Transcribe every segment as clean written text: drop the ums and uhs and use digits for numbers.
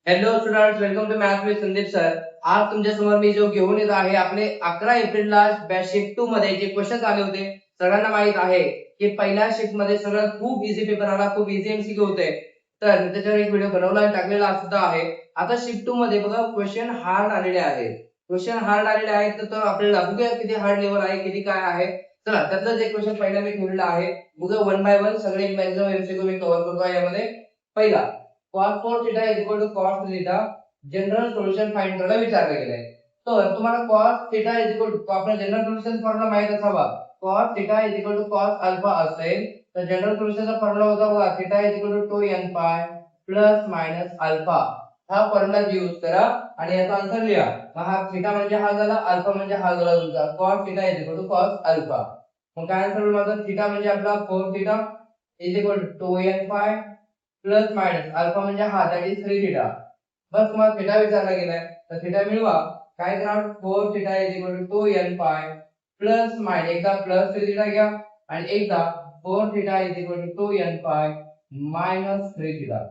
Hello students, welcome to math with Sandeep sir. आज तुमच्या समोर मी जो घेऊन येत आहे आपले 11 एप्रिलला बॅच शिफ्ट 2 मध्ये जे क्वेश्चन आले होते. सगळ्यांना माहित आहे की पहिल्या शिफ्ट मध्ये सगळं खूप इझी पेपर आला, खूप इझी एमसीक्यू होते. तर मी त्याच्यावर एक व्हिडिओ बनवला आणि टाकलेला सुद्धा आहे. आता शिफ्ट 2 मध्ये बघा क्वेश्चन हार्ड आलेले आहेत. क्वेश्चन हार्ड आलेले आहेत तर आपल्याला बघूया किती हार्ड लेवल आहे, किती काय आहे. चला त्यातलं जे क्वेश्चन पहिला मी ठेवलेला आहे बघा वन बाय वन सगळे मॅक्सिमम एमसीक्यू मी कव्हर करतो आहे यामध्ये. पहिला cos 4 theta is equal to cos theta general solution find करायला विचारलं गेलंय. तर तुम्हाला cos theta is equal to आपला जनरल सोल्युशन फॉर्म्युला माहित असावा. cos theta is equal to cos alpha असेल तर जनरल सोल्युशनचा फॉर्म्युला होता बघा theta is equal to 2n pi plus minus alpha. हा फॉर्म्युला यूज करा आणि याचा आन्सर लिहा. हा थीटा म्हणजे हा झाला, अल्फा म्हणजे हा झाला तुमचा. cos theta is equal to cos alpha. मग काय आन्सर होईल माझा? थीटा म्हणजे आपला 4 theta is equal to 2n pi plus minus alpha म्हणजे हा दॅट इज 3 थीटा. बस तुम्हाला थीटा विचारला गेलाय तर थीटा मिळवा. काय करणार? 4 theta is equal to 2n पाय प्लस मायनस एकदा प्लस 3 थीटा घ्या आणि एकदा 4 theta is equal to 2n pi minus 3 theta.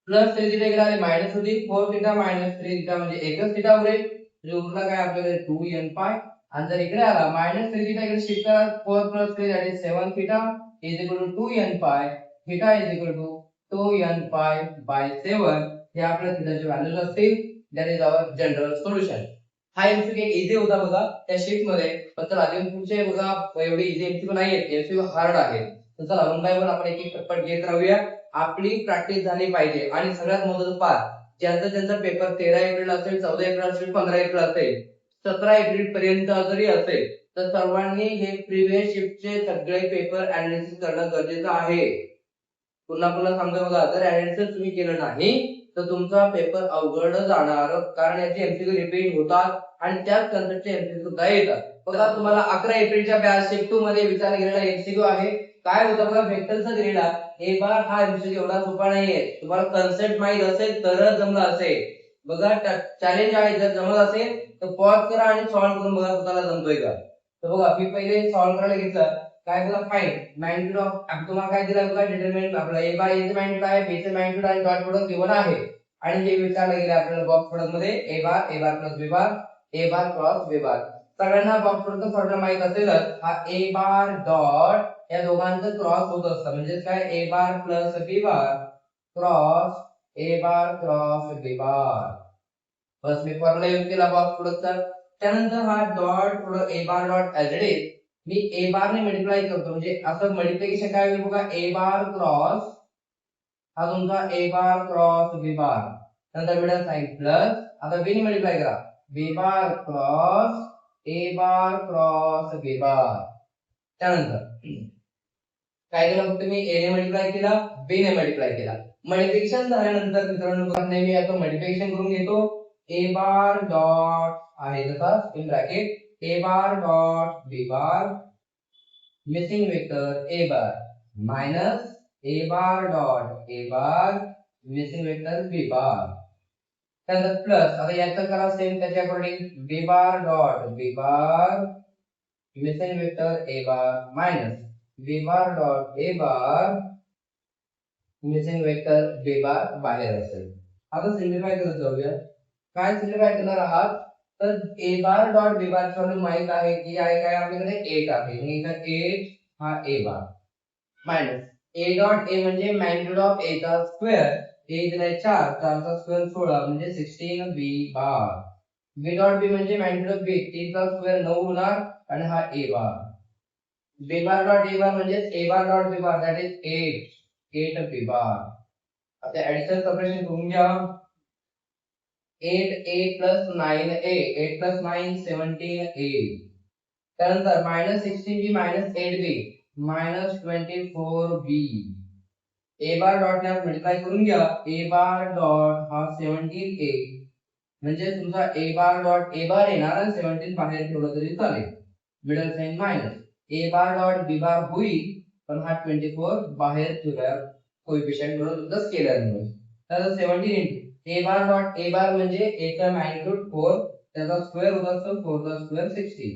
Plus 3 theta इकडे आले मायनस होती. 4 थीटा मायनस 3 थीटा म्हणजे एकच थीटा उरेल. म्हणजे उरला काय आपल्याकडे 2n पाय. आणि जर इकडे आला मायनस 3 थीटा इकडे शिफ्ट करा. 4 plus 3 that is 7 theta is equal to 2n pi. Theta is equal to 2n pi by 7 हे आपल्या थीटाचे व्हॅल्यूज असतील. That is our general solution. हा एमसीक्यू एक इझी होता बघा त्या शीट मध्ये. पण चला अजून पुढचे बघा एवढी इझी एमसीक्यू नाहीये, एमसीक्यू हार्ड आहे. तर चला वन बाय वन आपण एक एक टप्पा घेत राहूया. आपली प्रॅक्टिस झाली पाहिजे. आणि सगळ्यात महत्त्वाचं पार्ट ज्यांचा ज्यांचा पेपर 13 एप्रिल असेल, 14 एप्रिल असेल, 15 एप्रिल असेल, 17 एप्रिल पर्यंत जरी असेल तर सर्वांनी हे प्रीवियस शिफ्टचे सगळे पेपर अनालिसिस करणं गरजेचं आहे. पुन्हा पुन्हा सांगतो बघा, जर अनालिसिस तुम्ही केलं नाही तर तुमचा पेपर अवघड जाणार. कारण याचे एमसीक्यू रिपीट होतात आणि त्याच कन्सेप्टचे एमसीक्यू सुद्धा येतात. बघा तुम्हाला 11 एप्रिलच्या बॅच शिफ्ट 2 मध्ये विचारला गेलेला एमसीक्यू आहे. काय होतं बघा, वेक्टरचा दिलेला ए बार हा एमसीक्यू एवढा सोपा नाहीये. तुम्हाला कन्सेप्ट माहित असेल तरच जमलं असेल. बघा चॅलेंज आहे, जर जमत असेल तर पॉज करा आणि सॉल्व्ह करून बघा स्वतःला जमतोय का. तर बघा मी पहिले सॉल्व्ह करायला घेतलं. काय बघा फाइंड मॅग्निट्यूड ऑफ, तुम्हाला काय दिलं बघा डिटरमिनंट आपला ए बार ए चे मॅग्निट्यूड आहे, बी चे मॅग्निट्यूड आणि डॉट प्रोडक्ट गिवन आहे. आणि हे विचारलं गेलं आपल्याला बॉक्स प्रोडक्ट मध्ये ए बार प्लस बी बार, ए बार क्रॉस बी बार. सगळ्यांना बॉक्स प्रोडक्टचा फॉर्म्युला माहित असेलच. हा ए बार डॉट या दोघांचं क्रॉस होत असतं. म्हणजे काय A bar plus B bar cross A bar cross B bar. बस मी फॉर्म्युला यूज केला बॉक्स प्रोडक्टचा. त्यानंतर हा dot product A bar dot as it is मी ए बार ने मल्टिप्लाय करतो. म्हणजे असं मल्टिप्लिकेशन काय होईल बघा, ए बार क्रॉस हा तुमचा ए बार क्रॉस बी बार, नंतर मिडल साइन प्लस आता बी ने मल्टिप्लाय करा बी bar cross A bar cross B bar. त्यानंतर काय केलं, फक्त मी ए ने मल्टिप्लाय केला, बी ने मल्टिप्लाय केला. मल्टिप्लिकेशन झाल्यानंतर मित्रांनो बघा नेहमी आता मल्टिप्लिकेशन करून घेतो. ए बार डॉट आहे तसा in bracket A bar dot B bar missing vector A bar minus A bar dot A bar missing vector B bar. त्यानंतर प्लस आता याचं करा सेम त्याच्या according B bar dot B bar missing vector A bar minus B bar dot A bar missing vector B bar बाहेर असेल. आता simplify करत जाऊया. काय सिम्प्लिफाय करणार आहात तर ए बार डॉट बी बार ची माहित आहे की आहे काय आपल्याकडे 8 आहे. मग इथं 8 हा ए bar minus A dot A म्हणजे मॅग्निट्यूड ऑफ ए चा स्क्वेअर. ए दिलाय 4, 4 चा स्क्वेअर 16 म्हणजे 16 बी बार. बी डॉट बी म्हणजे मॅग्निट्यूड ऑफ बी 3 चा स्क्वेअर 9 होणार आणि हा ए बार. बी बार डॉट ए बार म्हणजे A bar dot B bar that is 8 B bar. आता ऍडिशन सबट्रॅक्शन करून घ्या. 8a plus 9a 8 plus 9 17a. त्यानंतर -16b -8b -24b. ए बार डॉट ने मल्टिप्लाय करून घ्या. ए बार डॉट हा 17a म्हणजे तुमचा ए बार डॉट ए बार येणार आणि 17 बाहेर ठेवलं तरी चालेल. मिडल साइन मायनस ए बार डॉट बी बार होईल पण हा 24 बाहेर ठेवला कोएफिशिएंट म्हणून तुमचा स्केलर म्हणून. तर 17 into A bar dot A bar म्हणजे ए चा मॅग्निट्यूड 4 त्याचा स्क्वेअर होत असतो 4 चा स्क्वेअर 16.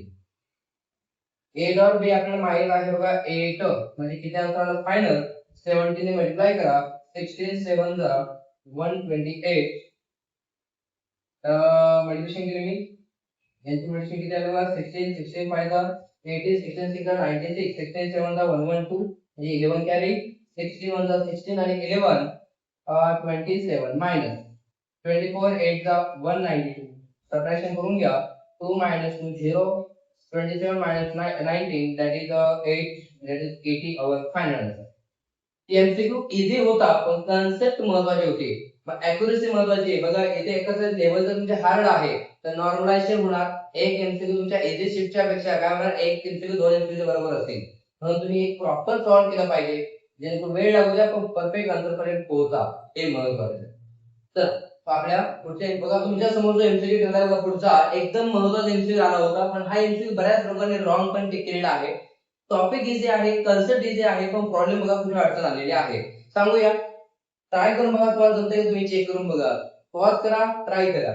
ए डॉट बी आपल्याला माहित आहे बघा 8 म्हणजे किती असणार फायनल 17 ने मल्टिप्लाय करा 16 7 जा 128 मल्टिप्लिकेशन केली मी यांची मल्टिप्लिकेशन किती आलं बघा 16 16 5 80 16 6 96 16 7 112 म्हणजे 11 कॅरी 61 16 आणि 11 27 मायनस 24 8 192 सबट्रॅक्शन करून घ्या 2 minus 2 0 27 minus 19 that is 8 that is 80 our final answer. MCQ easy होता पण कन्सेप्ट महत्वाची होती मग ऍक्युरेसी महत्वाची आहे बघा इथे एकच लेवल जर तुमचे हार्ड आहे तर नॉर्मलायझेशन होणार एक एमसीक्यू तुमच्या इझी शिफ्टच्या पेक्षा काय होणार एक एमसीक्यू दोन एमसीक्यू बरोबर असेल म्हणून तुम्ही एक प्रॉपर सॉल्व केलं पाहिजे जेणेकरून वेळ लागू द्या पण परफेक्ट आन्सर पर्यंत पोहोचा हे महत्वाचं आहे. तर आपल्या पुढच्या बघा तुमच्या समोर जो एमसीक्यू ठेवला बघा पुढचा एकदम महत्वाचा एमसीक्यू आला होता पण हा एमसीक्यू बऱ्याच लोकांनी रॉंग पण टिक केलेला आहे. टॉपिक इझी आहे कन्सेप्ट इझी आहे पण प्रॉब्लेम बघा कुठे अडचण आलेली आहे सांगूया ट्राय करून बघा तुम्हाला जमतंय तुम्ही चेक करून बघा पॉज करा ट्राय करा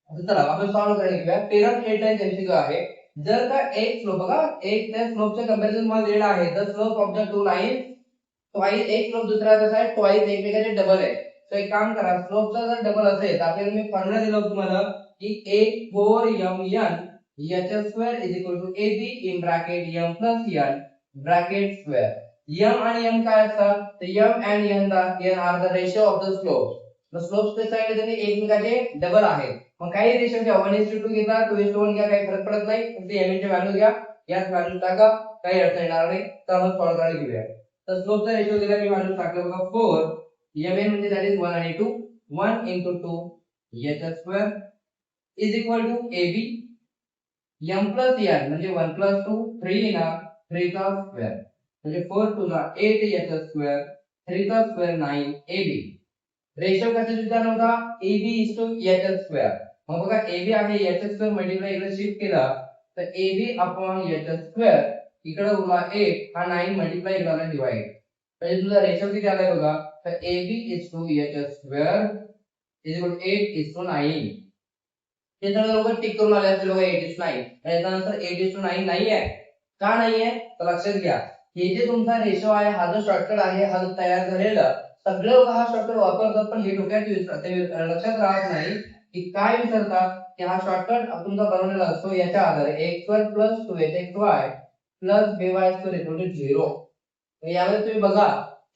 चला आपण सॉल्व करायला घेऊया पेरंट हेडलाईन एमसीक्यू आहे जर का एक स्लोप बघा एक त्या स्लोपच्या कंपॅरिझन तुम्हाला दिलेला आहे the slope of the two line twice एक स्लोप दुसरा कसा आहे ट्वाइस एकमेकांचे डबल आहे तर एक काम करा स्लोपचा जर डबल असेल तर आपल्याला मी फॉर्म्युला दिला तुम्हाला की 8 4 m n h square is equal to ab in bracket m plus n bracket square m आणि n काय असतात तर m and n are the ratio of the slopes the slopes कसे आहे त्यांनी एकमेकांचे डबल आहेत मग काही रेशो घ्या 1:2 घेता 2:1 घ्या काही फरक पडत नाही फक्त m ची व्हॅल्यू घ्या याच व्हॅल्यू टाका काही अडचण येणार नाही तर आपण सॉल्व करायला घेऊया तर स्लोपचा रेशो दिला मी व्हॅल्यू टाकलं बघा 4 mn म्हणजे दॅट इज 1 आणि 2 1 into 2 h square is equal to ab m plus n म्हणजे 1 plus 2 3 ना 3 चा स्क्वेअर म्हणजे 4 to the 8 h square 3 चा स्क्वेअर 9 ab रेशो कसा विचारला होता ab is to h square मग बघा ab आहे h square मल्टिप्लाय इकडे शिफ्ट केला तर ab upon h square इकडे उरला 8 हा 9 मल्टिप्लाय इकडे डिवाइड म्हणजे तुझा रेशो किती आलाय बघा तर ab is to h square is equal to 8 is to 9 हे सगळे लोक टिक करून आले असतील बघा 8 is 9 आणि याचा आन्सर 8 is to 9 नाही आहे का नाही आहे तर लक्षात घ्या हे जे तुमचा रेशो आहे हा जो शॉर्टकट आहे हा जो तयार झालेला सगळे लोक हा शॉर्टकट वापरतात पण हे डोक्यात लक्षात राहत नाही की काय विचारतात की हा शॉर्टकट तुमचा बनवलेला असतो याच्या आधारे x2 2hxy by 0 यामध्ये तुम्ही बघा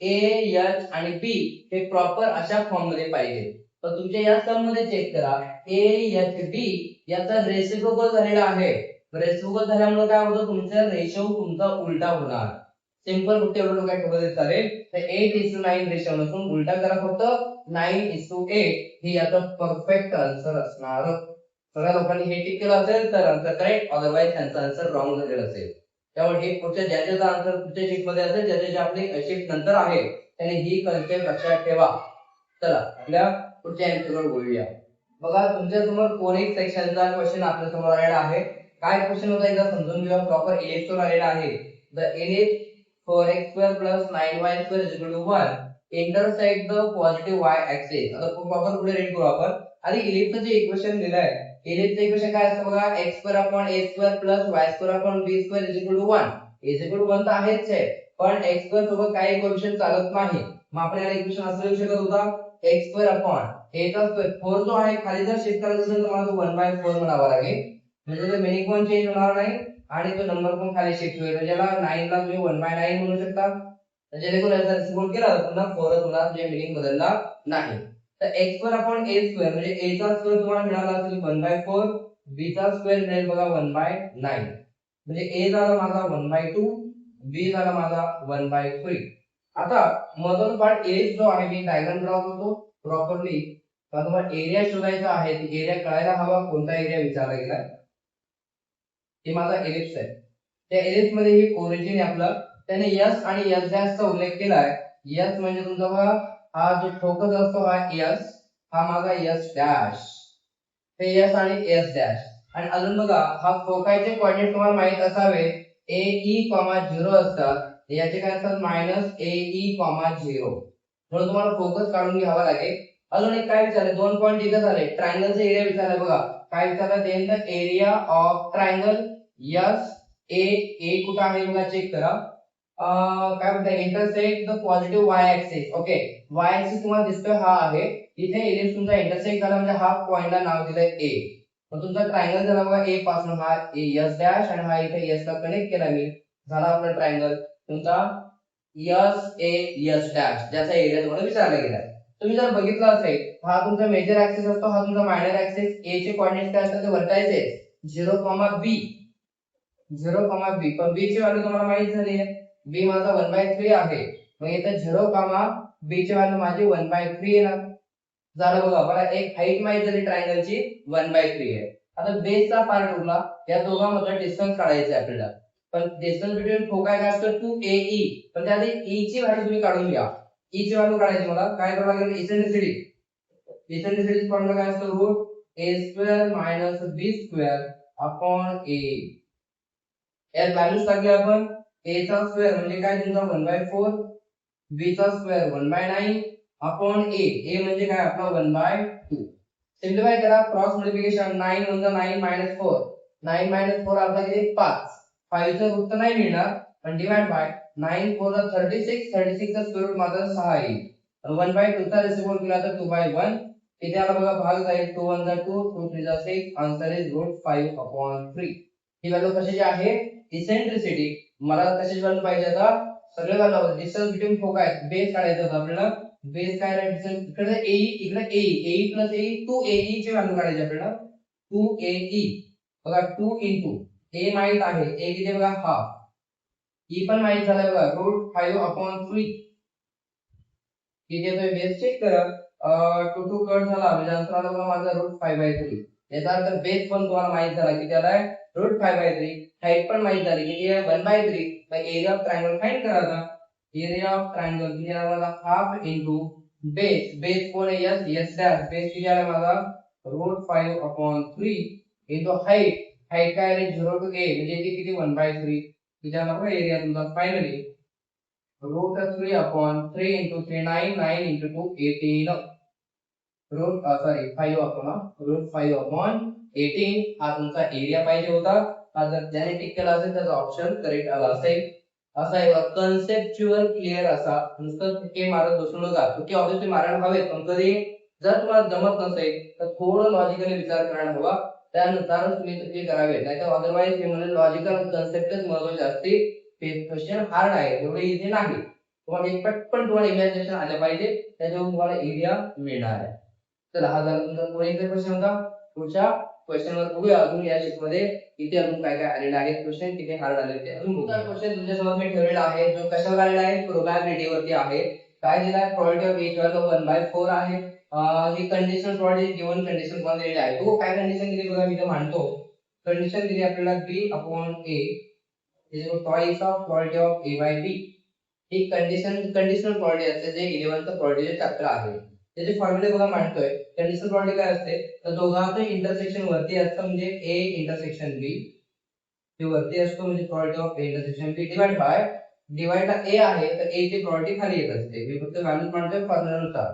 a h आणि b हे प्रॉपर अशा फॉर्म मध्ये पाहिजे तर तुमच्या या सम मध्ये चेक करा a h b याचा रेसिप्रोकल झालेला आहे रेसिप्रोकल झाल्यामुळे काय होतं तुमचा रेशो तुमचा उलटा होणार सिंपल फक्त एवढं डोक्यात ठेवलं चालेल तर 8:9 रेशो नसून उलटा करा फक्त 9:8 हे याचा परफेक्ट आन्सर असणार सगळ्या लोकांनी हे टिक केलं असेल तर आन्सर करेक्ट अदरवाइज त्यांचा आन्सर रॉंग झालेला असेल त्यामुळे हे पुढच्या ज्याचा आन्सर पुढच्या शीट मध्ये असेल ज्याचे आपले शीट नंतर आहे त्याने ही कन्सेप्ट लक्षात ठेवा चला आपल्या पुढच्या एमसीक्यूवर बोलूया बघा तुमच्या समोर कोनिक सेक्शनचा क्वेश्चन आपल्या समोर आलेला आहे काय क्वेश्चन होता एकदा समजून घेऊया प्रॉपर इलिप्सवर आलेला आहे the ellipse 4x² + 9y² = 1 intersect the positive y axis आता प्रॉपर पुढे रीड करू आपण आधी इलिप्सचं जे इक्वेशन दिलं आहे इलिप्सचं इक्वेशन काय असतं बघा x² + y² + b² 1 तर आहेच आहे पण x² सोबत काही इक्वेशन चालत नाही मग आपण याला इक्वेशन असं लिहू शकत होता x² a चा स्क्वेअर 4 जो आहे खाली जर शिफ्ट करायचं असेल तर मला तो 1/4 म्हणावा लागेल म्हणजे तो मिनिंग पण चेंज होणार नाही आणि तो नंबर पण खाली शिफ्ट होईल म्हणजे याला 9 ला तुम्ही 1/9 म्हणू शकता जेणेकरून याचा रिपोर्ट केला तर पुन्हा 4 होणार म्हणजे मिनिंग बदलणार नाही तर x² म्हणजे a चा स्क्वेअर तुम्हाला मिळाला असेल 1/4 b चा स्क्वेअर मिळेल बघा 1/9 म्हणजे a झाला माझा 1/2 b झाला माझा 1/3 आता महत्त्वाचा पार्ट a जो आहे मी डायग्राम ड्रॉ करतो प्रॉपरली तर तुम्हाला एरिया शोधायचा आहे ती एरिया कळायला हवा कोणता एरिया विचारला गेला हे माझा एलिप्स आहे त्या एलिप्स मध्ये ही ओरिजिन आहे आपलं त्याने s आणि s डॅश चा उल्लेख केलाय s म्हणजे तुमचा बघा हा जो फोकस असतो हा s हा माझा s डॅश हे s आणि s डॅश आणि अजून बघा हा फोकायचे कोऑर्डिनेट तुम्हाला माहित असावे a e, 0 असतात याचे काय असतात -a e, 0 म्हणून तुम्हाला फोकस काढून घ्यावा लागेल अजून एक काय विचारले दोन पॉइंट इथे झाले ट्रायंगलचा एरिया विचारला बघा काय विचारलं then the area of triangle S A A कुठे आहे बघा चेक करा काय म्हणतात intersect the positive Y axis. Okay, Y axis तुम्हाला दिसतोय हा आहे. इथे इलिप्स तुमचा इंटरसेक्ट झाला म्हणजे हा पॉइंटला नाव दिलंय ए. मग तुमचा ट्रायंगल झाला बघा ए पासून हा एस डॅश आणि हा इथे एस ला कनेक्ट केला मी, झाला आपला ट्रायंगल तुमचा एस ए एस डॅश, ज्याचा एरिया तुम्हाला विचारला गेला. तुम्ही जर बघितलं असेल हा तुमचा मेजर ऍक्सिस असतो, हा तुमचा मायनर ऍक्सिस. ए चे कोऑर्डिनेट्स काय असतात ते वर्टायसेस 0, बी 0, बी. पण बी ची व्हॅल्यू तुम्हाला माहित झाली आहे, बी माझा 1/3 आहे. मग इथे 0, बी ची व्हॅल्यू माझी 1/3 येणार. झालं बघा, मला एक हाईट माहित झाली ट्रायंगलची 1/3 आहे. आता बेसचा पार्ट उरला, या दोघांमध्ये डिस्टन्स काढायचं आहे आपल्याला. पण डिस्टन्स बिटवीन फोकाय काय असतं 2AE. पण त्याआधी E ची व्हॅल्यू तुम्ही काढून घ्या. E ची व्हॅल्यू काढायची मला काय करावं लागेल, इसेंट्रिसिटी. इसेंट्रिसिटी फॉर्म्युला काय असतो, root a² - b² upon a. यात व्हॅल्यूज टाकले आपण. a चा स्क्वेअर म्हणजे काय तुमचा 1/4, b चा स्क्वेअर 1/9 अपॉन a म्हणजे काय आपला 1/2. सिम्प्लिफाय करा, क्रॉस मल्टिप्लिकेशन. 9 1 9 -4, 9 - 4 आपला किती 5. 5 चा रूट तर नाही मिळणार, पण डिवाइड बाय 9 4 36, 36 चा स्क्वेअर रूट मात्र 6 येईल. 1/2 चा रेसिप्रोकल केला तर 2/1. इथे आला बघा भाग जाईल, 2 1 2, 2 3 6. Answer is √5/3. ही व्हॅल्यू कशाची आहे, इसेंट्रिसिटी. मला कशाची व्हॅल्यू पाहिजे आता, सगळे व्हॅल्यू डिस्टन्स बिटवीन फोकाय बेस काढायचा होता आपल्याला. बेस काय राहील, डिस्टन्स इकडे AE, इकडे AE प्लस AE 2AE ची व्हॅल्यू काढायची आपल्याला. 2AE बघा, 2 into A माहित आहे, A किती बघा हाफ, E पण माहित झालाय बघा √5/3. किती येतोय बेस चेक करा. 2 2 कट झाला म्हणजे आन्सर आला बघा माझा √5/3. याचा अर्थ बेस पण तुम्हाला माहित झाला किती आलाय √5/3. हाईट पण माहित झाली किती आहे 1/3. मग एरिया ऑफ ट्रायंगल फाइंड करा आता. एरिया ऑफ ट्रायंगल किती आला माझा हाफ इनटू बेस. बेस कोण आहे एस, एस डॅश. बेस किती आला माझा √5/3 इनटू हाईट. हाईट काय आहे 0 to a म्हणजे ती किती 1/3. किती आला बघा एरिया तुमचा फायनली √3/3 into 3 9, 9 into 2 18. √5/18 हा तुमचा एरिया पाहिजे होता. हा जर त्याने टिक केला असेल त्याचा ऑप्शन करेक्ट आला असेल. असा आहे कन्सेप्च्युअल क्लिअर असा, नुसतं तुके मारत बसू नका. तुके ऑब्विसली मारायला हवेत, पण कधी जर तुम्हाला जमत नसेल तर थोडं लॉजिकली विचार करायला हवा, त्यानुसारच तुम्ही तुके करावे. नाहीतर अदरवाईज हे म्हणजे लॉजिकल कन्सेप्टच महत्त्वाचे असते. क्वेश्चन हार्ड आहे, एवढे इझी नाही. तुम्हाला एक पटकन तुम्हाला इमॅजिनेशन आलं पाहिजे, त्याच्यावर तुम्हाला एरिया मिळणार आहे. तर हा झाला तुमचा पुढे क्वेश्चन होता. पुढच्या क्वेश्चनवर बघूया अजून या शीट मध्ये किती अजून काय काय आलेले आहेत क्वेश्चन, किती हार्ड आलेले ते अजून बघूया. क्वेश्चन तुमच्यासमोर मी ठेवलेला आहे, जो कशावर आलेला आहे, प्रोबॅबिलिटी वरती आहे. काय दिला आहे, प्रोबॅबिलिटी ऑफ एच व्हॅल्यू 1/4 आहे. ही कंडिशन प्रोबॅबिलिटी गिवन कंडिशन कोण दिलेली आहे, तो काय कंडिशन दिली बघा मी इथे मांडतो. कंडिशन दिली आपल्याला b/a is twice of probability of a by b. He conditional probability असते, जे 11th प्रोबॅबिलिटी चॅप्टर आहे. त्याचे फॉर्म्युले बघा मांडतोय. कंडिशनल प्रोबॅबिलिटी काय असते, तर दोघांचं इंटरसेक्शन वरती असतं म्हणजे a इंटरसेक्शन b. हे वरती असतो म्हणजे probability of a intersection b divide by, divide ला a आहे तर a ची प्रोबॅबिलिटी खाली येत असते. मी फक्त व्हॅल्यूज मांडतोय फॉर्म्युलानुसार.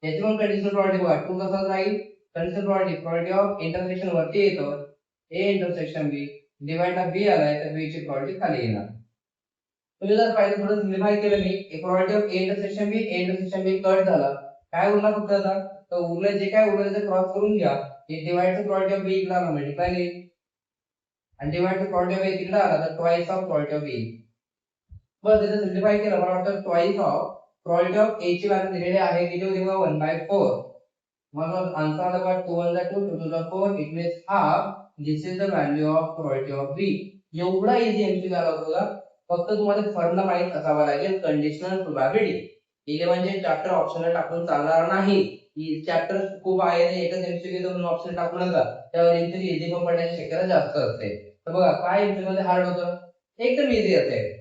याची पण कंडिशनल प्रोबॅबिलिटी बघा 2 कसा राहील, कंडिशनल प्रोबॅबिलिटी ऑफ इंटरसेक्शन वरती येतं a इंटरसेक्शन b, डिवाइड ला b आलाय तर b ची प्रोबॅबिलिटी खाली येणार. तुम्ही जर पाहिलं थोडं सिम्प्लिफाय केलं मी, probability of a intersection b cut झाला. काय उरला फक्त आता, तर उरलं जे काय उरलं ते क्रॉस करून घ्या. हे डिवाइड ची प्रोबॅबिलिटी ऑफ b इकडे आला मल्टिप्लाय येईल, आणि डिवाइड ची प्रोबॅबिलिटी ऑफ a तिकडे आला तर twice of probability of a. बस त्याचं सिम्प्लिफाय केलं मला वाटतं twice of probability of a ची व्हॅल्यू दिलेली आहे किती होती बघा 1/4. मग आन्सर आला बघा 2 1 2, 2 2 4. It means half. This is the value of probability of b. एवढा इझी एमसीक्यू आला बघा. फक्त तुम्हाला फॉर्म्युला माहित असावा लागेल, कंडिशनल प्रोबॅबिलिटी. 11 चे चॅप्टर ऑप्शनला टाकून चालणार नाही. ही चॅप्टर खूप आहे, एकच एमसीक्यू म्हणून ऑप्शन टाकू नका, त्यावर एमसीक्यू इझी पण पडण्याची शक्यता जास्त असते. तर बघा काय एमसीक्यू मध्ये हार्ड होतं, एकदम इझी असेल.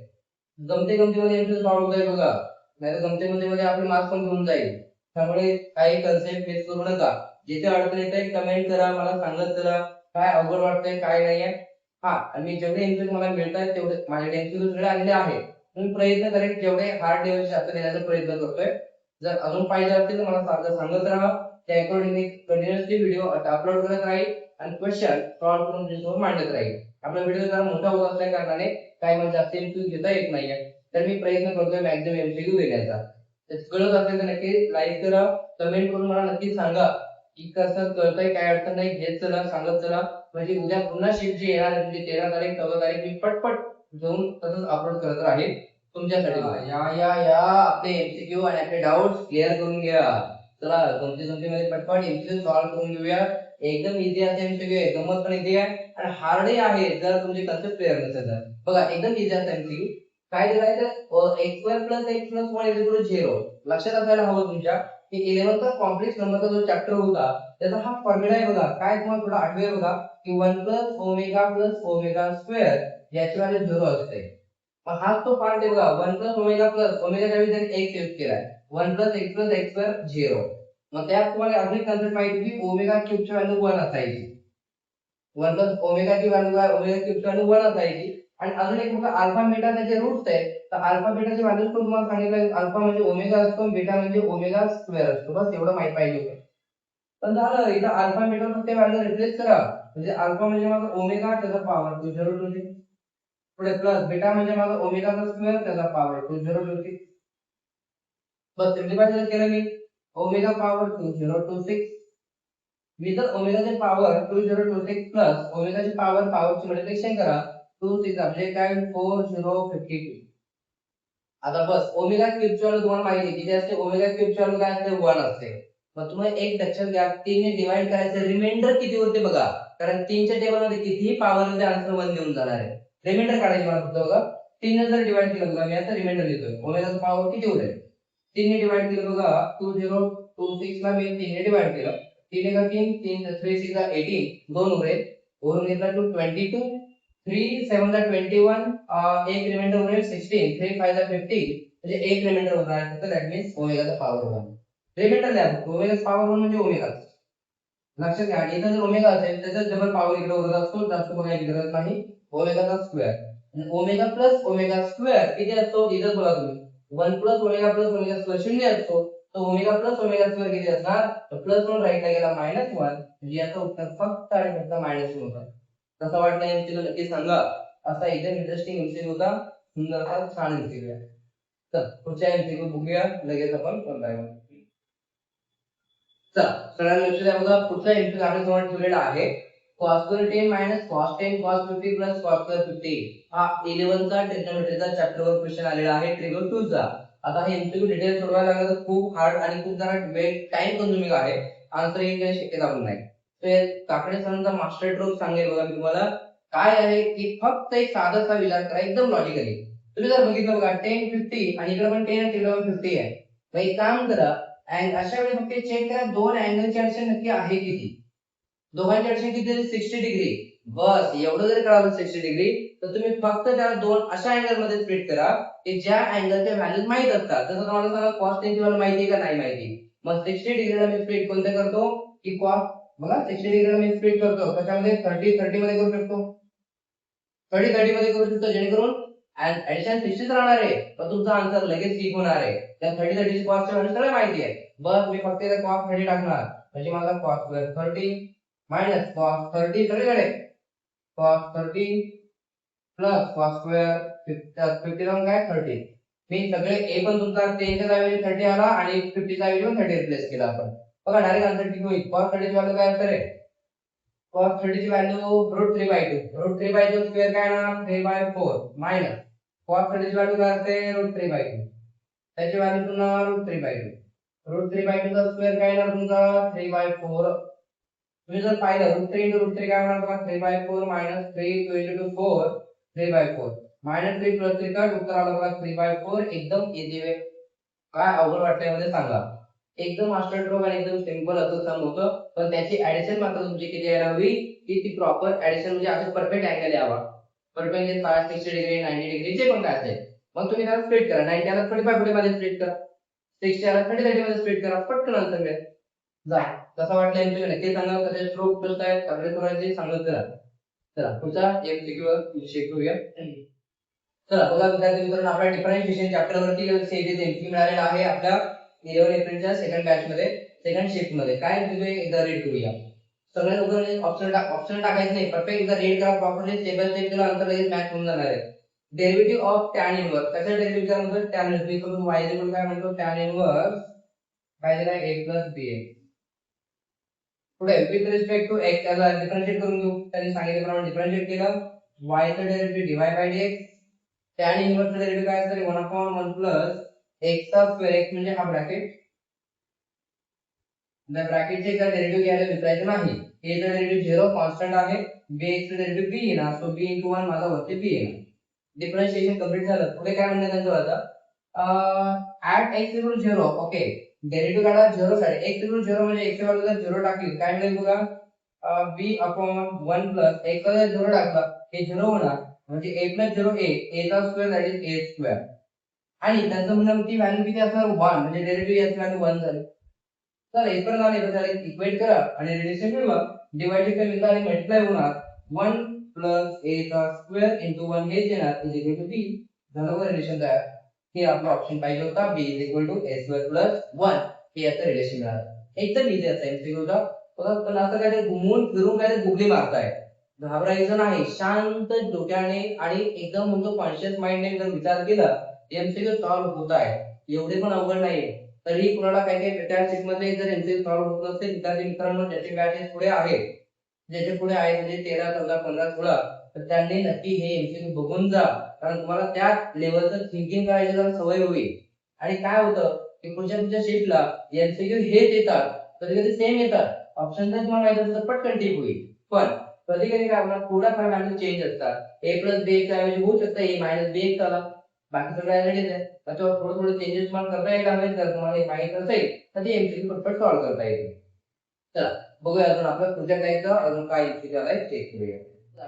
गमते गमतीमध्ये एमसीक्यू सॉल्व्ह होतंय बघा, नाहीतर गमते मध्ये आपले मार्क्स पण घेऊन जाईल. त्यामुळे काही कन्सेप्ट मिस करू नका. जिथे अडचण येते कमेंट करा, मला सांगत चला काय अवघड वाटतंय काय नाहीये. हा, आणि जेवढे एमसीक्यू मला मिळतात तेवढे माझ्याकडे एमसीक्यू सगळे आलेले आहेत. मी प्रयत्न करेन जेवढे हार्ड लेवलचे जास्त देण्याचा प्रयत्न करतोय. जर अजून पाहिजे असतील तर मला सांगत राहा, त्या अकॉर्डिंगली कंटिन्युअसली व्हिडिओ अपलोड करत राहील आणि क्वेश्चन सॉल्व्ह करून तुमच्यासमोर मांडत राहील. आपला व्हिडिओ जरा मोठा होत असल्या कारणाने काही मला जास्त एमसीक्यू घेता येत नाहीये. तर मी प्रयत्न करतोय मॅक्झिमम एमसीक्यू देण्याचा. तर कळत असेल तर नक्की लाईक करा, कमेंट करून मला नक्की सांगा की कसं कळतंय, काय अडचण नाही घेत चला, सांगत चला. म्हणजे उद्या पुन्हा शिफ्ट जी येणार आहे तुमची 13 तारीख 14 तारीख मी पटपट जाऊन तसंच अपलोड करत राहील तुमच्यासाठी. या आपले एमसीक्यू आणि आपले डाऊट्स क्लिअर करून घ्या. चला तुमची मध्ये पटपट एमसीक्यू सॉल्व्ह करून घेऊया. एकदम इझी असे एमसीक्यू आहे, गंमत पण इझी आहे आणि हार्डही आहे जर तुमची कन्सेप्ट क्लिअर नसेल तर. बघा एकदम इझी असं एमसीक्यू. काय दिलाय x square plus x plus 1 is equal to 0. लक्षात असायला हवं तुमच्या की 11th कॉम्प्लेक्स नंबरचा जो चॅप्टर होता त्याचा हा फॉर्म्युला आहे बघा. काय तुम्हाला थोडा आठवेल बघा की 1 प्लस ओमेगा स्क्वेअर याची व्हॅल्यू 0 असते. मग हा तो पार्ट आहे बघा 1 प्लस ओमेगा च्या ऐवजी x यूज केलाय. 1 प्लस एक्स स्क्वेअर 0. मग त्यात तुम्हाला अजून एक कन्सेप्ट माहिती की ओमेगा क्यूबची व्हॅल्यू 1 असायची. 1 प्लस ओमेगाची व्हॅल्यू काय, ओमेगा क्यूबची व्हॅल्यू 1 असायची. आणि अजून एक बघा अल्फा बीटा त्याचे रूट्स आहेत. तर अल्फा बीटाची व्हॅल्यू पण तुम्हाला सांगितलं, अल्फा म्हणजे ओमेगा असतो, बीटा म्हणजे ओमेगा स्क्वेअर असतो. बस एवढं माहिती पाहिजे होतं. पण झालं इथं अल्फा बीटा फक्त व्हॅल्यू रिप्लेस करा. म्हणजे अल्फा म्हणजे माझा ओमेगा त्याचा पॉवर 2 0 टू 6. पुढे प्लस बीटा म्हणजे माझा ओमेगाचा स्क्वेअर त्याचा पॉवर 2 0 टू 6. बस सिम्प्लिफाय केलं मी. ओमेगा पॉवर 2 0 टू 6 विथ ओमेगाची पॉवर 2 0 टू 6 प्लस ओमेगाची पॉवरची मल्टिप्लिकेशन करा. 2 6 म्हणजे काय 4 0 52. आता बस ओमेगा क्यूबची व्हॅल्यू तुम्हाला माहिती आहे किती असते. ओमेगा क्यूबची व्हॅल्यू काय असते 1 असते. मग तुम्हाला एक लक्षात घ्या 3 ने डिवाइड करायचं, रिमाइंडर किती होते बघा. कारण 3 च्या टेबल मध्ये कितीही पॉवर मध्ये आन्सर 1 देऊन जाणार आहे. रिमाइंडर काढायची मला फक्त बघा. 3 ने जर डिवाइड केलं बघा, मी आता रिमाइंडर लिहितोय. ओमेगाचा पॉवर किती होईल 3 ने डिवाइड केलं बघा. 2 0 2 6 ला मी 3 ने डिवाइड केलं. 3 एका 3 3 3 6 ला 18 2 उरेल. वरून घेतला 22 3 7 ला 21 एक रिमाइंडर उरेल 16 3 5 ला 50 म्हणजे एक रिमाइंडर होणार आहे. तर दॅट मीन्स ओमेगाचा पॉवर 1. रिमाइंडर लिहा. ओमेगाचा पॉवर 1 म्हणजे ओमेगा. लक्षात घ्या इथं जर ओमेगा असेल त्याचा डबल पॉवर इकडे उरत असतो, जास्त बघायची गरज नाही. ओमेगाचा square omega plus omega square किती असतो इथं बघा तुम्ही. 1 प्लस ओमेगा स्क्वेअर 0 असतो. तर ओमेगा प्लस ओमेगा स्क्वेअर किती असणार, तर प्लस 1 राईटला गेला -1 म्हणजे याचं उत्तर फक्त आणि फक्त -1 होतं. कसं वाटलं एमसीक्यू नक्की सांगा. असा एकदम इंटरेस्टिंग एमसीक्यू होता, सुंदर असा छान एमसीक्यू आहे. तर पुढच्या एमसीक्यू बघूया लगेच आपण कोणता आहे. चला सगळ्यांना लक्ष द्या बघा. पुढचा एमसीक्यू आपल्या समोर ठेवलेला आहे cos square 10 minus cos 10 cos 50 plus cos square 50. हा 11 चा ट्रिग्नोमेट्रीचा चॅप्टर वर क्वेश्चन आलेला आहे ट्रिगो 2 चा. आता हे एमसीक्यू डिटेल सोडवायला लागलं तर खूप हार्ड आणि खूप जरा वेळ टाइम कन्झ्युमिंग आहे. आन्सर येण्याची शक्यता पण नाही. तर काकडे सरांचा मास्टर ट्रोक सांगेल बघा मी तुम्हाला काय आहे की फक्त एक साधासा विचार करा एकदम लॉजिकली. तुम्ही जर बघितलं बघा 10 50 आणि इकडे पण 10 आणि तिकडे पण 50 आहे. मग एक काम करा अशा वेळी फक्त चेक करा दोन अँगलची अडचण नक्की आहे किती. दोघांची अडचण किती आहे 60 डिग्री. बस एवढं जर कळालं 60 डिग्री तर तुम्ही फक्त त्या दोन अशा अँगल मध्ये स्प्लिट करा की ज्या अँगलच्या व्हॅल्यूज माहित असतात. जसं तुम्हाला सांगा cos 10 ची व्हॅल्यू माहिती आहे का नाही माहिती. मग 60 डिग्रीला मी स्प्लिट कोणते करतो की cos बघा 60 डिग्रीला मी स्प्लिट करतो कशामध्ये 30 30 मध्ये करू शकतो. 30 30 मध्ये करू शकतो जेणेकरून ऍडिशन 60 राहणार आहे. पण तुमचा आन्सर लगेच ठीक होणार आहे. त्या 30 30 ची cos ची व्हॅल्यू सगळं माहिती आहे. बस मी फक्त इथे cos 30 टाकणार म्हणजे मला cos स्क्वेअर 30 मायनस cos 30 सगळीकडे cos 30 प्लस cos स्क्वेअर 50 राहून काय 30. मी सगळे a पण तुमचा 10 च्या ऐवजी 30 आला आणि 50 च्या ऐवजी 30 रिप्लेस केला आपण. बघा डायरेक्ट आन्सर ठीक होईल. cos 30 ची व्हॅल्यू काय असेल रे cos 30 ची व्हॅल्यू √3/2 √3/2 स्क्वेअर काय ना 3/4 मायनस cos 30 ची व्हॅल्यू काय असते √3/2 त्याची व्हॅल्यू पुन्हा √3/2 √3/2 चा स्क्वेअर काय येणार तुमचा 3/4. तुम्ही जर पाहिलं √3 * √3 काय होणार बघा 3/4 - 3 * 2 4 3/4 -3 + 3 कट उत्तर आलं बघा 3/4. एकदम इझी वे. काय अवघड वाटलं यामध्ये सांगा. एकदम मास्टर ट्रोक आणि एकदम सिंपल असं सम होतं. पण त्याची ऍडिशन मात्र तुमची किती यायला हवी की ती प्रॉपर ऍडिशन म्हणजे असं परफेक्ट अँगल यावा. परफेक्ट म्हणजे 60 डिग्री 90 डिग्री जे पण काय असेल. मग तुम्ही त्याला स्प्लिट करा. 90 ला 45 पुढे मध्ये स्प्लिट करा. 60 ला 30 30 मध्ये स्प्लिट करा. पटकन आन्सर मिळेल. जा कसं वाटलं एमसीक्यू नक्की सांगा. कसे स्ट्रोक कसं आहे सगळे सोडायचे सांगत चला. चला पुढचा एमसीक्यू वर शिकूया. चला बघा विद्यार्थी मित्रांनो आपल्या डिफरन्शिएशन चॅप्टर वरती सीईटीचे एमसीक्यू मिळालेला आहे आपल्या 11 एप्रिलच्या सेकंड बॅच मध्ये सेकंड शिफ्ट मध्ये. काय तुम्ही एकदा रीड करूया. सगळे लोक ऑप्शन टाकायचं नाही. परफेक्ट एकदा रीड करा प्रॉपर्ली स्टेप बाय स्टेप केला आन्सर लगेच मॅच होऊन जाणार आहे. Derivative of tan inverse. त्याचा डेरिव्हेटिव्ह काय म्हणतो? टॅन इनवर्स y इक्वल काय म्हणतो? टॅन इनवर्स काय दिला? a plus bx. पुढे विथ रिस्पेक्ट टू x याला डिफरन्शिएट करून घेऊ. त्यांनी सांगितल्याप्रमाणे डिफरन्शिएट केलं. y चा derivative dy by dx. Tan inverse चा डेरिव्हेटिव्ह काय असणार? 1/1 प्लस x चा स्क्वेअर, x म्हणजे हा ब्रॅकेट. त्या ब्रॅकेटचे काय डेरिव्हेटिव्ह घ्यायला विसरायचं नाही. a चा डेरिव्हेटिव्ह 0 कॉन्स्टंट आहे. bx चा डेरिव्हेटिव्ह b येणार. सो b * 1 माझा वरती b येणार. डिफरन्शिएशन कंप्लीट झालं. पुढे काय म्हणणे त्यांचं आता ऍट x = 0. ओके, डेरिव्हेटिव्ह काढा 0 साठी. x = 0 म्हणजे x च्या व्हॅल्यूला 0 टाकली काय मिळेल बघा? b/1 प्लस x ला 0 टाकला हे 0 होणार म्हणजे a + 0 a चा square that is a square. आणि त्यांचं म्हणणं की व्हॅल्यू किती असणार? 1 म्हणजे डेरिव्हेटिव्ह याची व्हॅल्यू 1 झाली. तर इक्वल आले तर त्याला इक्वेट करा आणि रिलेशन मिळवा. डिवाइडेड केलं आणि मल्टिप्लाय होणार 1 प्लस a चा स्क्वेअर इंटू 1 हेच येणार इज इक्वल टू b. झालं रिलेशन तयार. हे आपला ऑप्शन पाहिजे होता b = a² प्लस 1. हे याचं रिलेशन मिळालं. एकदम इझी असं एमसीक्यू होता. पण असं काय ते घुमून फिरून काय ते गुगली मारताय. घाबरायचं नाही. शांत डोक्याने आणि एकदम म्हणतो कॉन्शियस माइंडने जर विचार केला एमसीक्यू सॉल्व्ह होत आहे. एवढे पण अवघड नाहीये. तरी कुणाला काय काय त्या शीट मध्ये जर एमसीक्यू सॉल्व्ह होत नसेल विद्यार्थी मित्रांनो ज्याचे बॅचेस पुढे आहेत, ज्याचे पुढे आहे म्हणजे 13, 14, 15, 16 तर त्यांनी नक्की हे एमसीक्यू बघून जा. कारण तुम्हाला त्या लेवलचं थिंकिंग करायची जरा सवय होईल. आणि काय होतं की पुढच्या शिफ्टला एमसीक्यू हेच येतात, कधी कधी सेम येतात. ऑप्शन जर तुम्हाला माहिती असेल तर पटकन टिक होईल. पण कधी कधी काय होणार थोडाफार व्हॅल्यू चेंज असतात. a + bx ऐवजी होऊ शकतं a - bx आला. बाकी सगळं ऍज आहे. त्याच्यावर थोडे थोडे चेंजेस तुम्हाला करता येईल हवे. जर तुम्हाला हे माहित असेल तर ते एमसीक्यू पटपट सॉल्व्ह करता येईल. चला बघूया अजून आपलं पुढच्या टाइपचं अजून काय एमसीक्यू आलाय चेक करूया.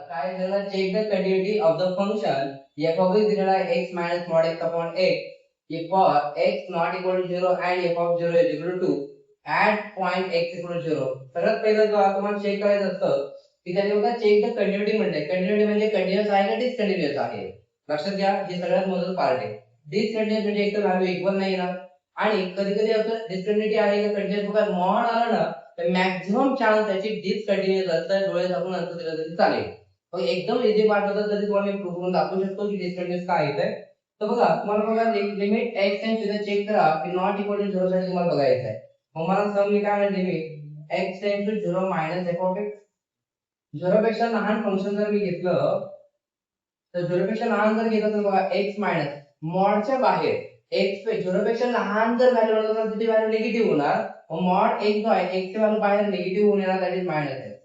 काय झालं? Check the continuity of the function f of x दिलेला आहे x - mod x upon x if for x not equal to 0 and f of 0 is equal to 2 at point x equal to 0. सगळ्यात पहिलं जो तुम्हाला check करायचं असतं की त्याने बघा चेक द कंटिन्युटी म्हणते. कंटिन्युटी म्हणजे कंटिन्युअस आहे का डिसकंटिन्युअस आहे. लक्षात घ्या हे सगळ्यात महत्त्वाचं पार्ट आहे. डिसकंटिन्युअस म्हणजे एक तर व्हॅल्यू इक्वल नाही ना. आणि कधी कधी असं डिसकंटिन्युटी आहे का कंटिन्युअस बघा मॉड आला ना तर मॅक्झिमम चान्स त्याची डिसकंटिन्युअस असतं. डोळे झाकून आन्सर दिलं तरी चालेल. मग एकदम इझी पार्ट होता तरी तुम्हाला मी प्रूव्ह करून दाखवू शकतो की डिसकंटिन्युअस काय येतंय. तर बघा तुम्हाला बघा limit x tends to check करा की नॉट इक्वल टू 0 साठी तुम्हाला बघायचं आहे. मग मला सम मी काय म्हणते limit x tends to 0 minus f of x. 0 पेक्षा लहान फंक्शन जर मी घेतलं तर 0 पेक्षा लहान जर घेतलं तर बघा x मायनस मॉडच्या बाहेर x 0 पेक्षा लहान जर व्हॅल्यू आलं तर तिथे व्हॅल्यू निगेटिव्ह होणार. मग मॉड x जो आहे x ची व्हॅल्यू बाहेर निगेटिव्ह होऊन येणार that is minus x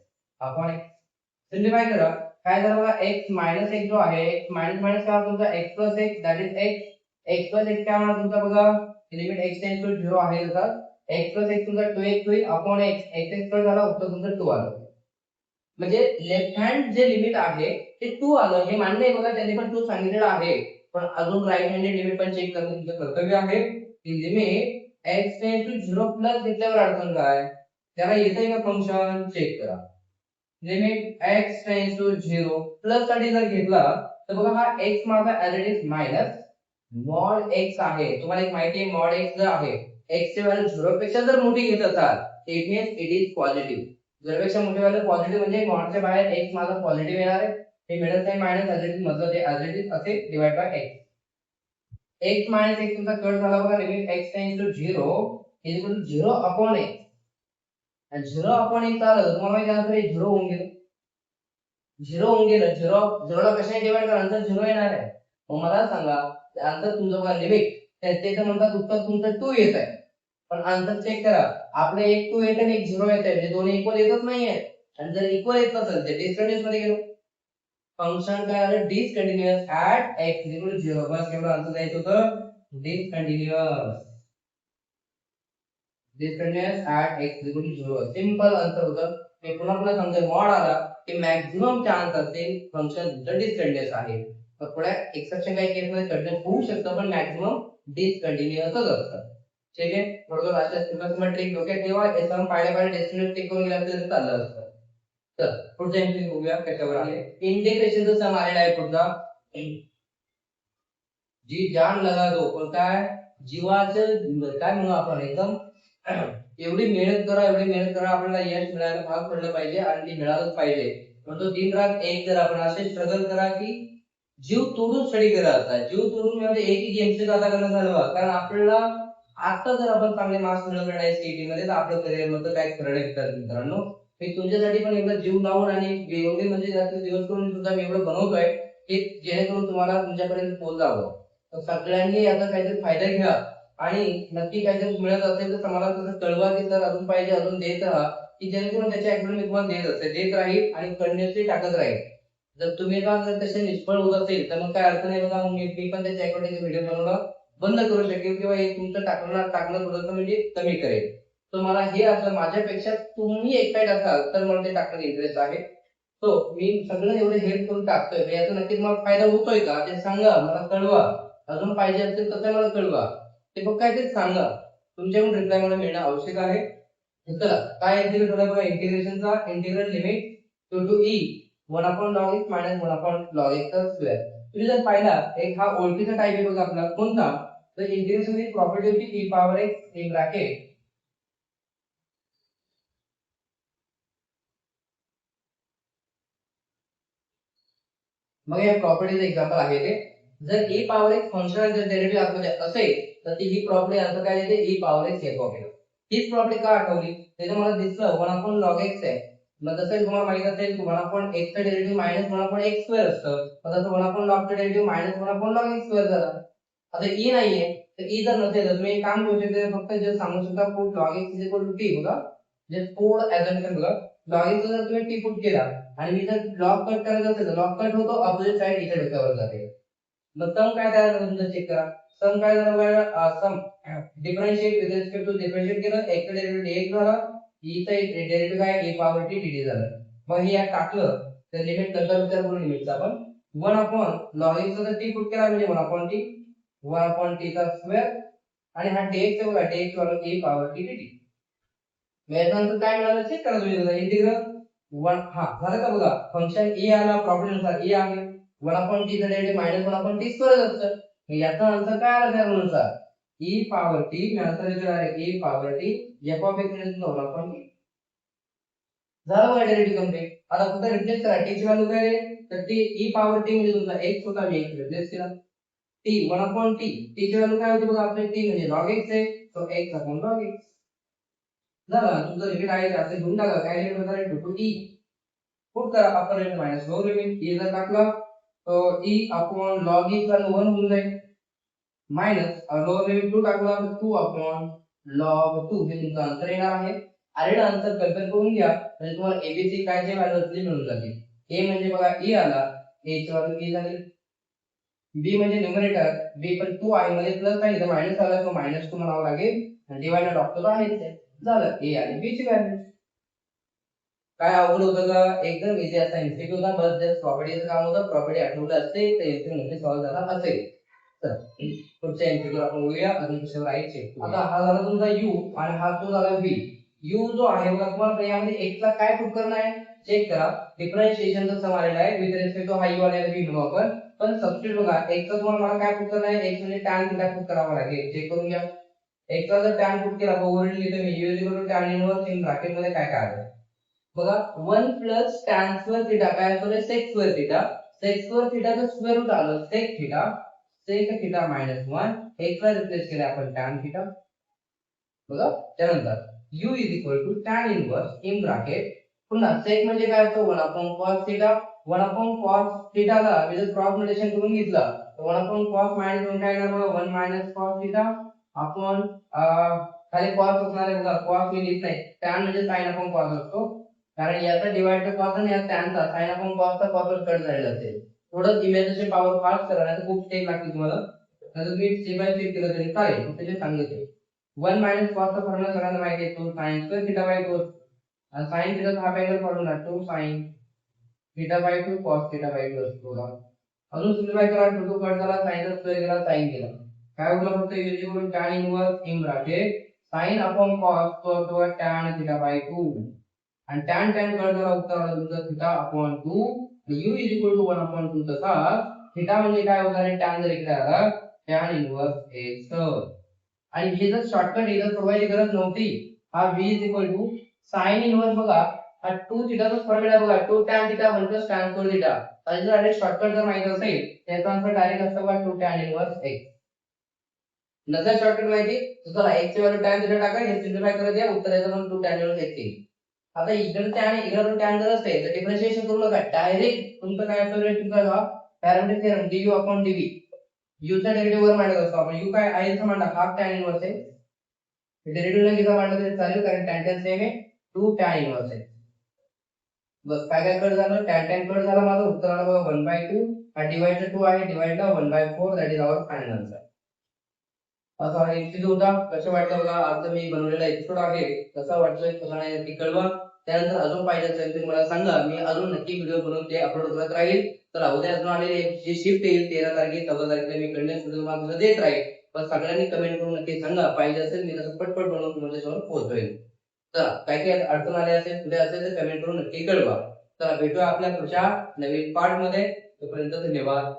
upon x. Simplify करा काय झालं बघा x मायनस x जो आहे x मायनस मायनस काय होतं तुमचा x plus x that is x. x plus x काय होणार तुमचा बघा लिमिट x टेंड्स टू 0 आहे तसा x प्लस x तुमचा 2x होईल अपॉन x x स्क्वेअर झाला उत्तर तुमचं 2 आलं. म्हणजे लेफ्ट हँड जे लिमिट आहे ते 2 आलं हे मान्य आहे बघा त्यांनी पण 2 सांगितलेलं आहे. पण अजून राईट हँडेड लिमिट पण चेक करणं तुमचं कर्तव्य आहे. की limit x tends to 0 plus घेतल्यावर अडचण काय त्याला येतंय का फंक्शन चेक करा. Limit x tends to 0 plus साठी जर घेतला तर बघा हा x माझा as it is minus mod x आहे. तुम्हाला एक माहिती आहे मॉड x जर आहे x ची व्हॅल्यू 0 पेक्षा जर मोठी घेत असाल it means it is positive. 0 पेक्षा मोठी व्हॅल्यू पॉझिटिव्ह म्हणजे मॉडच्या बाहेर x माझा पॉझिटिव्ह येणार आहे. हे middle sign minus as it is मतलब ते ऍज इट इज असे divide by x. x minus x तुमचा कट झाला बघा limit x tends to 0 is equal to 0 upon x. आणि 0 अपॉन x आलं तुम्हाला माहिती आहे आन्सर 0 होऊन गेलं. 0 होऊन गेलं. 0 ला कशाने डिवाइड करा आन्सर 0 येणार आहे. मग मला सांगा आन्सर तुमचं बघा लिमिट ते तर म्हणतात उत्तर तुमचं 2 येत आहे. पण आन्सर चेक करा आपलं एक 2 येत आणि एक 0 येत आहे म्हणजे दोन्ही इक्वल येतच नाहीये. आणि जर इक्वल येत नसेल तर डिसकंटिन्युअस मध्ये गेलो. फंक्शन काय आलं discontinuous at x equal to 0. बस केवढं आन्सर द्यायचं होतं discontinuous. Discontinuous at x equal to 0 simple answer होतं. ते पुन्हा पुन्हा सांगतोय मॉड आला की मॅक्झिमम चान्स असेल फंक्शन तुमचं डिसकंटिन्युअस आहे. तर थोड्या एक्सेप्शन काही केसमध्ये कंटिन्युअस होऊ शकतं पण मॅक्झिमम डिसकंटिन्युअसच असतं. ठीक आहे थोडं अशा सिम्पल ट्रिक डोक्यात ठेवा. हे सम पाहिल्या पाहिजे डिस्क्रिप्टिव्ह टिक करून गेला तरी चाललं असतं. तर पुढचा एमसीक्यू बघूया कशावर आहे. इंटिग्रेशनचा सम आलेला आहे पुढचा. जी जान लगा दो कोणता आहे जीवाचं काय म्हणू आपण एकदम एवढी मेहनत करा आपल्याला यश मिळायला भाग पडलं पाहिजे आणि ते मिळालंच पाहिजे. म्हणतो दिन रात एक करा आपण असे स्ट्रगल करा की जीव तोडून स्टडी करत असतात. जीव तोडून म्हणजे एक एक गेमचे आता करणं झालं बघा. कारण आपल्याला आता जर आपण चांगले मार्क्स मिळवले नाही सीईटी मध्ये तर आपलं करिअर मध्ये काय खरं नाही तर मित्रांनो. मी तुमच्यासाठी पण एवढं जीव लावून आणि एवढे म्हणजे जास्त दिवस करून सुद्धा मी एवढं बनवतोय की जेणेकरून तुम्हाला तुमच्यापर्यंत पोहोचावं. तर सगळ्यांनी याचा काहीतरी फायदा घ्या आणि नक्की काहीतरी मिळत असेल तर तुम्हाला तसं कळवा की सर अजून पाहिजे अजून देत राहा की जेणेकरून त्याची अकॅडमी तुम्हाला देत राहील आणि कंटिन्युअसली टाकत राहील. जर तुम्ही जर तसे निष्फळ होत असेल तर मग काय अर्थ नाही बघा. मी पण त्याच्या अकॉर्डिंग व्हिडिओ बनवणं बंद करू शकेल किंवा हे तुमचं टाकणं थोडंसं म्हणजे कमी करेल. तर मला हे असं माझ्यापेक्षा तुम्ही एक्साइट असाल तर मला ते टाकण्यात इंटरेस्ट आहे. तो मी सगळं एवढे हेल्प करून टाकतोय याचा नक्कीच मला फायदा होतोय का ते सांगा मला कळवा. अजून पाहिजे असेल तर मला कळवा. ते फक्त काय ते सांगा. तुमच्याकडून रिप्लाय मला मिळणं आवश्यक आहे. चला काय इंटिग्रेट होणार बघा. इंटिग्रेशनचा integral limit to E 1/log x minus 1/log x square. तुम्ही जर पाहिला एक हा ओळखीचा टाइप आहे बघा आपला कोणता तर इंटिग्रेशन ची प्रॉपर्टी होती e power x in bracket मग या प्रॉपर्टीचं एक्झाम्पल आहे ते. जर e पॉवर x फंक्शन जर डेरिव्हेटिव्ह आतमध्ये असेल तर ती ही प्रॉपर्टी आन्सर काय येते e power x f of x. हीच प्रॉपर्टी का आठवली त्याचं मला दिसलं 1/log x आहे. मग जसं तुम्हाला माहित असेल 1/x चं डेरिव्हेटिव्ह मायनस 1/x स्क्वेअर असतं. मग तसं 1/log चं derivative minus 1/log x square झाला. आता e नाहीये तर e जर नसेल तर तुम्ही एक काम करू शकता फक्त जे सांगू शकता पुट log x t बघा. जे पुट अझम्पशन बघा. log x जर तुम्ही t पुट केला आणि मी जर लॉग कट करायचा असेल तर लॉग कट होतो अपोजिट साइड इथे डोक्यावर जाते. मग सम काय तयार झालं तुमचं चेक करा. सम काय झालं बघा. Sum differentiate with respect to differentiate केलं x चा डेरिव्हेटिव्ह 1 झाला. e चा डेरिव्हेटिव्ह काय e पॉवर t dt झालं. मग हे यात टाकलं तर लिमिट नंतर विचार करू लिमिटचा आपण 1 अपॉन log x चा t पुट केला म्हणजे 1 अपॉन t 1 अपॉन t चा स्क्वेअर आणि हा dx आहे बघा dx वाला e पॉवर t dt. मग यानंतर काय मिळालं चेक करा तुम्ही इंटिग्रल 1 हा झालं का बघा. फंक्शन e आला प्रॉपर्टी नुसार e आहे 1 अपॉन t चा derivative minus 1 upon t square असतं. मग याचा आन्सर काय आला त्यानुसार e पॉवर t मी आन्सर दिला आहे e power t f of x म्हणजे 1 अपॉन t. झालं बघा डेरिव्हेटिव्ह कम्प्लीट. आता फक्त रिप्लेस करा t ची व्हॅल्यू काय आहे तर t e पॉवर t म्हणजे तुमचा x होता मी x रिप्लेस केला t 1 अपॉन t t ची व्हॅल्यू काय होती बघा आपली t म्हणजे log x आहे तो x अपॉन log x झालं. तुमचं लिमिट आहे ते असे घेऊन टाका. काय लिमिट होणार आहे टू e पुट करा upper limit minus lower limit e जर टाकला तो e अपॉन log e चा 1 होऊन जाईल मायनस लोअर लिमिट 2 टाकला तर 2 अपॉन log 2 हे तुमचा आन्सर येणार आहे. आलेला आन्सर कॅल्क्युलेट करून घ्या म्हणजे तुम्हाला एबीसी काय जे व्हॅल्यू असली मिळून जातील. a म्हणजे बघा e आला a ची व्हॅल्यू e झाली. b म्हणजे न्यूमरेटर b पण 2 आहे म्हणजे प्लस आहे तर मायनस आला तर मायनस 2 म्हणावं लागेल आणि डिवाइड डॉक्टर आहेच आहे. झालं a आणि b ची व्हॅल्यू. काय अवघड होतं का एकदम इझी असा एमसीक्यू होता. बस जस्ट प्रॉपर्टीचं काम होतं. प्रॉपर्टी आठवलं असते तर एमसीक्यू मध्ये सॉल्व्ह झाला असेल. तर पुढच्या एमसीक्यू आपण बघूया अजून कशावर आहे चेक. आता हा झाला तुमचा u आणि हा तो झाला v. u जो आहे बघा तुम्हाला यामध्ये x ला काय प्रूव्ह करणं आहे चेक करा. डिफरन्शिएशनचा सम आलेला आहे विथ रिस्पेक्ट टू हा u आणि v म्हणू आपण. पण सबस्टिट्यूट बघा x चा तुम्हाला मला काय प्रूव्ह करणं आहे x म्हणजे tan थीटा प्रूव्ह करावा लागेल. चेक करून घ्या. x चा जर tan प्रूव्ह केला ओव्हरऑल लिहितो मी u tan inverse in bracket मध्ये काय काय आलं बघा 1 प्लस tan स्क्वेअर थीटा काय असतो रे sec square theta. sec square थीटाचं स्क्वेअर रूट आलं sec theta. sec theta minus 1 x ला रिप्लेस केले आपण tan थीटा बघा. त्यानंतर u is equal to tan inverse in bracket पुन्हा sec म्हणजे काय असतो 1 upon cos theta 1 upon cos थीटाला विथ क्रॉस नोटेशन करून घेतला तर 1 अपॉन cos मायनस 1 काय येणार बघा 1 मायनस cos थीटा अपॉन खाली cos असणार आहे बघा cos मी लिहित नाही tan म्हणजे sin अपॉन cos असतो कारण याचा डिवाइड तर cos आणि या tan चा sin अपॉन cos चा cos कट झालेला असेल. थोडं इमॅजिनेशन पॉवर फास्ट करा नाही तर खूप स्टेप लागतील तुम्हाला. नाहीतर तुम्ही स्टेप बाय स्टेप केलं तरी चालेल फक्त ते सांगितले. 1 मायनस cos चा फॉर्म्युला सगळ्यांना माहिती आहे तो sin स्क्वेअर थीटा बाय 2 आणि sin थीटाचा half angle formula 2 sin theta by 2 cos theta by 2 असतो बघा. अजून सिम्प्लिफाय करा 2 कट झाला sin चा स्क्वेअर केला sin केला काय उरलं फक्त युज करून tan inverse in bracket sin upon cos तो असतो tan थीटा बाय 2 आणि tan tan कट झाला उत्तर आलं तुमचं theta upon 2 u is equal to 1 upon 2 तसा थीटा म्हणजे काय होणार आहे tan जर इकडे आला tan इनवर्स x आणि हे जर शॉर्टकट इथं सोडवायची गरज नव्हती. हा v is equal to sin inverse बघा हा 2 थीटाचा फॉर्म्युला बघा 2 tan theta 1 tan cos theta. त्याचा डायरेक्ट शॉर्टकट जर माहिती असेल त्याचा आन्सर डायरेक्ट असतो बघा 2 tan इनवर्स x. नसेल शॉर्टकट माहिती तर चला x ची व्हॅल्यू tan थीटा टाका हे सिम्प्लिफाय करत या उत्तराचं पण 2 tan इनवर्स x येईल. आता इकडचे आणि इकडचं tan जर असते तर डिफरन्शिएशन करू नका डायरेक्ट तुमचं काय असेल तुमचा पॅरामीटर थेरम du/dv u चा डेरिव्हेटिव्ह वर मांडत असतो आपण u काय आहे इथं मांडा हाफ tan इनवर्स आहे डेरिव्हेटिव्ह न घेता मांडलं तरी चालेल कारण tan सेम आहे 2 tan इनवर्स आहे. बस काय काय कट झालं tan कट झाला माझा उत्तर आला बघा 1/2 हा डिवाइड 2 आहे डिवाइड ला 1/4 that is our final answer. असा हा एमसीक्यू होता. कसं वाटलं बघा आज मी बनवलेला एपिसोड आहे कसा वाटतोय कसा नाही नक्की कळवा. त्यानंतर अजून पाहिजे असेल तर मला सांगा मी अजून नक्की व्हिडिओ बनवून ते अपलोड करत राहील. तर उद्या अजून आलेले जी शिफ्ट येईल 13 तारखेला 14 तारखेला मी कंटिन्यूअस व्हिडिओ तुम्हाला देत राहील. पण सगळ्यांनी कमेंट करून नक्की सांगा पाहिजे असेल मी तसं पटपट बनवून तुमच्यासमोर पोहोचवेल. चला काय काय अडचण आली असेल पुढे असेल तर कमेंट करून नक्की कळवा. चला भेटूया आपल्या पुढच्या नवीन पार्ट मध्ये. तोपर्यंत धन्यवाद.